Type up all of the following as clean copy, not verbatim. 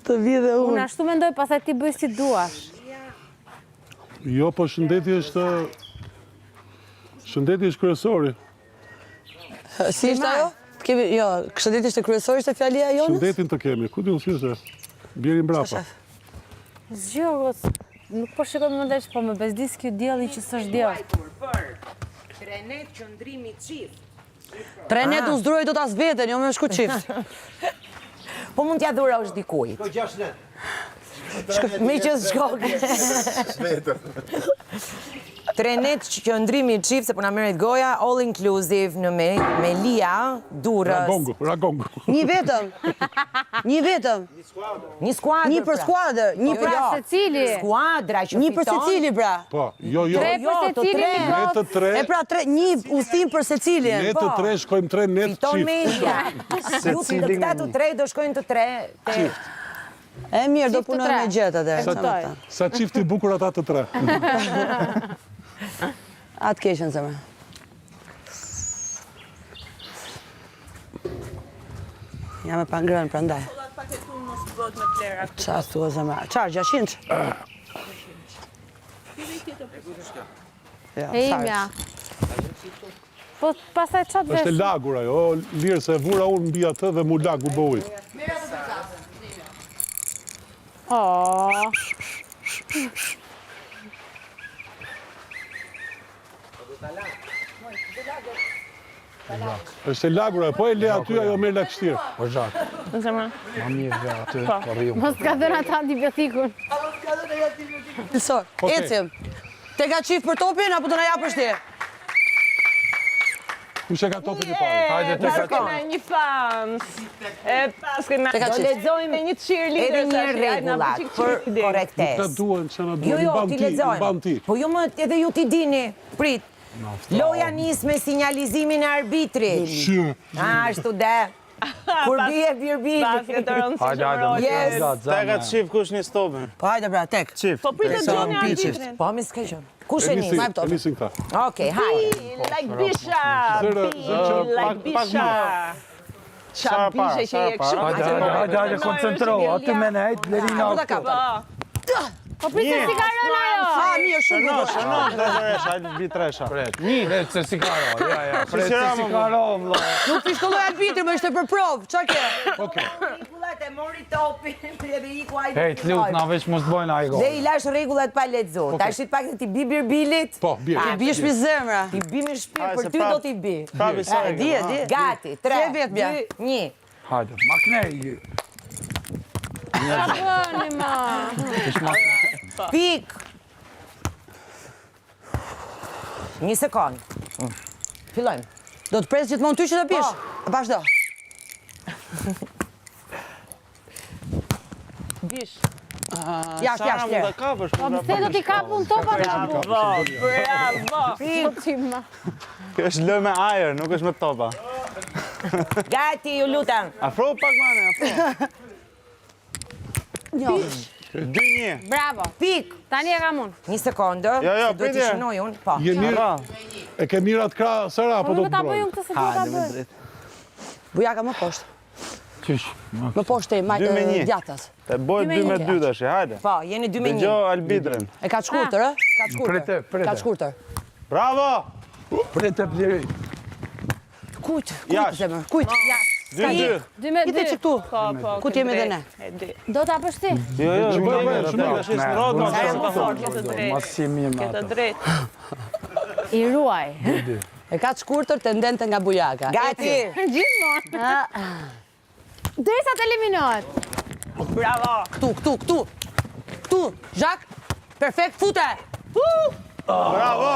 Të vide unë. Unë ashtu mendoj, pastaj ti bëj si duash. Jo, po shëndeti është kryesori. Si ishte ajo? Jo, shëndeti ishte kryesori, ishte fjalia jonës? Shëndetin të kemi, ku di unë si ishte? Bjeri mbrapa. Zgjogës, nuk po shikoj më ndesh, po më bezdis kjo dielli që s'është diell. Për trenet qëndrimi qift. Trenet unë zdroj do t'as veten, jo me shku qift. Po mund t'ja dhura është dikujt. Po 6 net. Me që s'shkok. Trenet qëndrimi qift, se po na merret goja, all inclusive në Melia, Durrës. Ragongu. Një vetëm. Një vetëm. Një skuadër. Një për skuadër. Një për secili. Skuadra që Një për fiton. secili, pra. Po, jo. Tre për secili Ne një të tre, E pra, një udhtim për secilin. ne të tre shkojmë 3 net Fiton qift. Melia. Ju të këta të tre do shkojnë të tre. E mirë, do Qift të punoj tre. me gjetë atë. Sa qifti bukur ata të tre. Atë keqen zemra. Jam e pa ngrënë, prandaj. Qa thua zemra? Qarë, 600? E imja. Po pastaj çat vesh. Është e lagur ajo, lirë se vura unë mbi atë dhe mu lagu bëuj. Oh. Është e lagur ajo, po e le aty ajo merr lagështirë. Po zhak, Në zemra. ma mirë dhe aty, po rrium. Mos ka dhënë ata antibiotikun. Pilsor, Okej. ecim. Te ka qift për topin, apo të na japësh ti? Kush e ka topin i parë? Hajde të ka Kena një fans. E pas kena Te ka Do qift. lexojmë një cheerleader. edhe një rregullat për Ta korrektes. duhen që na Jo, duhen, jo, mban ti ti, mban lexojmë. ti. Po jo më edhe ju ti dini. Prit. Loja nis me sinjalizimin e arbitrit. Shë. Ashtu de. Kur bie birbili. Hajde, Yes. Ta ka qif kush një stopin. Po hajde pra, tek. Qif. Po pritet Sa gjoni mbi arbitrin. Po mi s'ka qenë. Kush e nis? Nisin këta. Okej, hajde. Like bisha. Like bisha. Qa bishe që je këshu. Hajde, koncentrohu, aty me nejt, Lerina. Po ta kap. Po pritet si ka rënë ajo. Mirë, shumë Shëno, bukur. shëno, trezeresh, hajde bi tresha. Pret se si karo, ja, pret se si karo, vlla. Nuk pishkolloj arbitri, më ishte për provë. Qa ke? Rregullat e mori topin edhe iku hajde. Hej, t'lut, na veç mos bojnë ai Dhe gol. i lash rregullat pa lexuar. Tash të pak ti bi birbilit. Po, bie. Ti bish me zemra. Ti bi me shpirt, Hajde, për se ty prap- do t'i bi. Pravi sa e Di. Gati, 3, Se vet, bja. 2, 1. Hajde, maknej. Qa bëni ma? Pik. 1 sekond. Fillojmë. Do të pres gjithmonë ty që të pish? Vazhdo. Bish. Jashtë, jashtë. Da kapësh, Po pse do t'i kapun topat apo? Bravo. Po ti ma. Kjo është lë me ajër, nuk është me topa. Gati, ju lutem. Afro pak mane, afro. 2-1. Bravo. Pik. Tani e kam unë. 1 sekondë. Jo, se duhet pritje. të shënoj unë. Po. Je mirë, e ke mirat krah Sara, Po apo do nuk të ta bëj brojnë? unë këtë se do ta bëj. Bujaka më poshtë. Qysh? Më poshtë e 2-1. djatas. Te bojë 2-2 tash, hajde. Po, jeni 2-1. Dëgjoj arbitrin. E ka të shkurtër, ë? Ka të shkurtër. Prite. Ka të shkurtër. Bravo! Prite pliri. Kujt, Jashtë. zemër, kujt. 2-2. 2-2. Ite që këtu. Po, Ku t'jemi dhe ne? E di. Do ta bësh ti? Jo, jo, Që bëj, bëj, shumë tash është rrodë, Sa e mos më ta fort, thonë. kjo të drejt. Mas si mirë me Kjo të ato. drejt. I ruaj. E ka të shkurtër tendente nga bujaka. Gati. Gjithmonë. Derisa të eliminohet. Bravo. Këtu. Zhak, perfekt, fute. Bravo!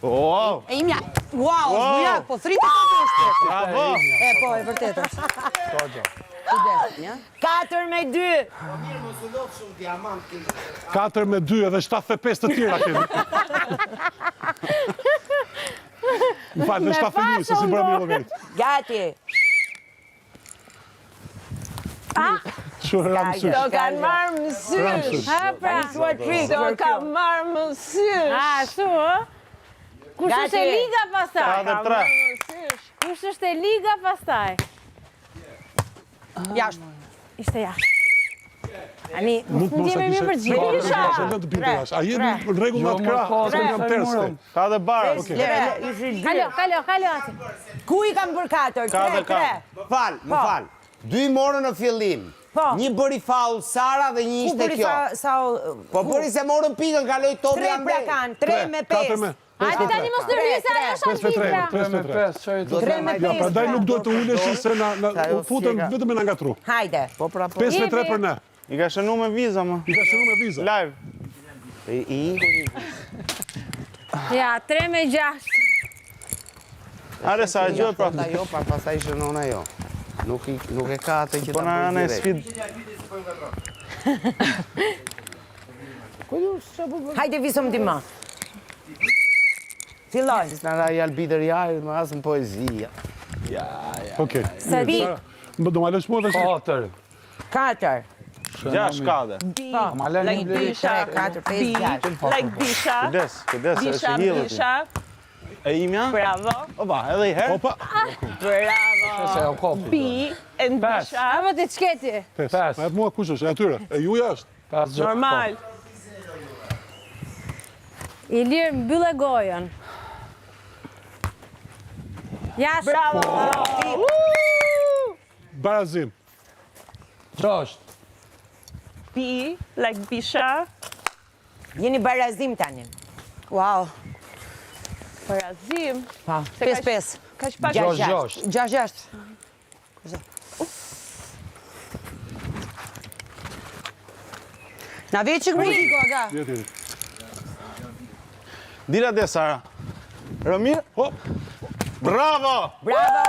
Wow! E imja. Wow, bujak, po thritë të bështë. Bravo! E, po, e vërtet është. Kujdes, ja? 4-2. 4-2 edhe 75 të tjera kemi. Më falë, në shtafini, se si bëra mirë vetë. Gati. Shumë ramë sysh. Do kanë marrë më sysh. Ha, pra. Do kanë marrë më sysh. Ashtu, ë? Kush është e liga pastaj? Ka dhe 3. Kush është e liga pastaj? Jashtë. Ishte jashtë. Ani, mos Mund jemi mirë për gjithë. Se në të binte jashtë. A jemi në regull në atë krah, se kam terste. Ka dhe bara. Kalo, ati. Ku i kam bërë 4? 3. Më fal. 2 morën në fillim. Po. Një bëri faul Sara dhe një Ku ishte bëri kjo. sa... Po bëri se morën pikën, kaloi topi 3 pra ambej. kanë, 3 me 5. Hajde tani mos të rryse, ajo është arbitra. 3-3. 3 me 5. Ja, prandaj nuk duhet të ulesh se na u futën vetëm me na ngatru. Hajde. 5-3 për ne. I ka shënu me viza, ma. I ka shënu me viza. Live. Ja, 3 me 6. Are sa e gjë, pra. Ajo, pa pastaj shënon ajo. Nuk e ka atë që Po ta na bëj në direkt. sfid. Hajde visëm ti më. Filloj. Në ra i albitër jajë, më asë në poezia. Okej. Bi. Më do ma lësh mua dhe 4. 4. 6 ka dhe. Ma lënë Like një blej. bisha. 4, 5, 6. Like bisha. Kujdes, është Bisha, e hillë ti. bisha. E imja? Bravo. Opa, edhe i herë. Opa, Bravo. Se o kopi. Bi and bisha. Apo ti çketi? 5. Ma jep mua kush është, e atyre. E juja është. 5 gjë. Normal. Ilir mbyllë gojën. Jashtë. Bravo. Barazim. 6. Bi like bisha. Jeni barazim tani. Wow. Barazim. 5-5. Kaq pak. 6. 6-6. Na vjen çik muzikë, aga. Vjetiri. Dira dhe Sara. Romir? Hop. Bravo! Bravo!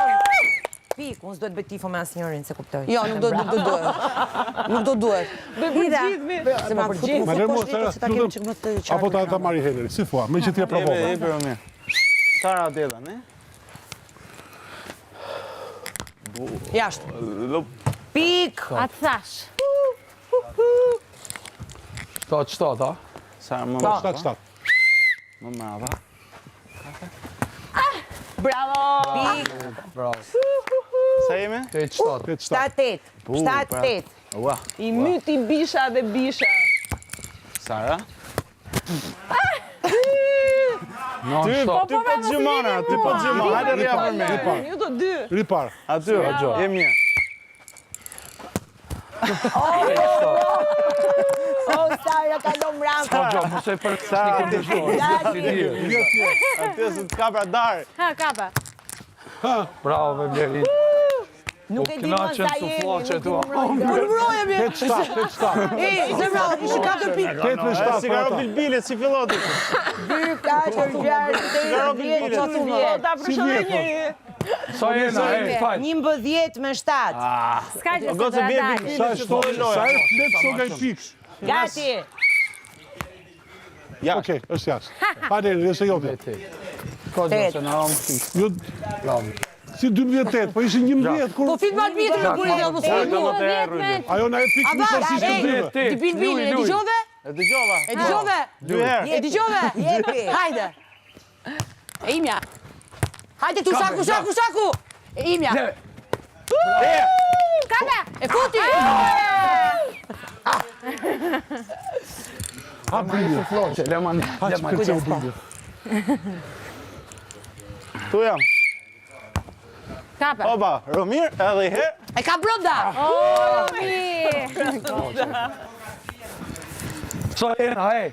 Pik, unë s'do të bëj tifo me asnjërin, se kuptoj. Jo, nuk do duhet. Nuk do duhet. Hida. Se ma përgjith. Ma lërë mua, Sara, Se ta kemi çik më të qartë. Apo ta marri Heneri, si thua, me që ti e provova. Jepe Romir. Sara atela, ne? Jashtë. Pik! Atë thash. 7, a? Sara më 7-7. më mrava. Bravo. Pik! Bravo. Sa jemi? 8-7. 7-8. 7-8. Ua, I myti bisha dhe bisha. Sara? Non Ty stop. po gjymana, ty po gjymana. Hajde rria për me. Ju do dy. Ripar. Aty, je mirë. O, Sara ka lo mram. Po gjo, mos e për Sara, këndë shkojë. Aty se të kapra darë. Ha, kapa. Bravo, me Blerin. Nuk e di më knaqen sa su jemi. flaqe Nuk tua. i mbrojmë. Mbrojë mi. 8-7. E, zemra, ishte 4 pikë. 8-7. Si karo bilbilet, si filloti. 2, 4, 6, 10, 11, O ta përshëllë njëri. Sa jena, e, fajt. 11 me 7. S'ka që Gozo të bie dalë. Sa bilbilet, e që shtonë, të sa loja. e flet soga i pikë. Gati. Okej, është jashtë. Hajde, nëse jote. Ka gjë, se në ramë pikë. Jo, Bravo. si 12, po ishin 11 kur Po film arbitri në burin e mos. ajo na e pikë në përësisht të drive. Ti bilbilin, e dëgjove? E dëgjova. E dëgjove? 2 herë. E dëgjove? Jepi. Hajde. E imja. Hajde tu shaku. E imja. Kapa. E futi. Ha brilje, floqe, leman. Kërceu brilje. Tu jam. Kapa. Oba, Romir, edhe i herë. E ka brenda. Sa jena, e.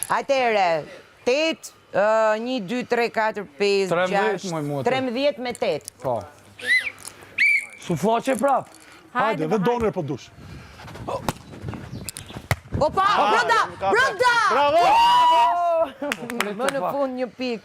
Atëre, 8, 1, 2, 3, 4, 5, 13 6, muj motor. 13 me 8. Po. Su floqe prap. Hajde, dhe doner po dush. Opa, brenda. Bravo! Më në fund një pik.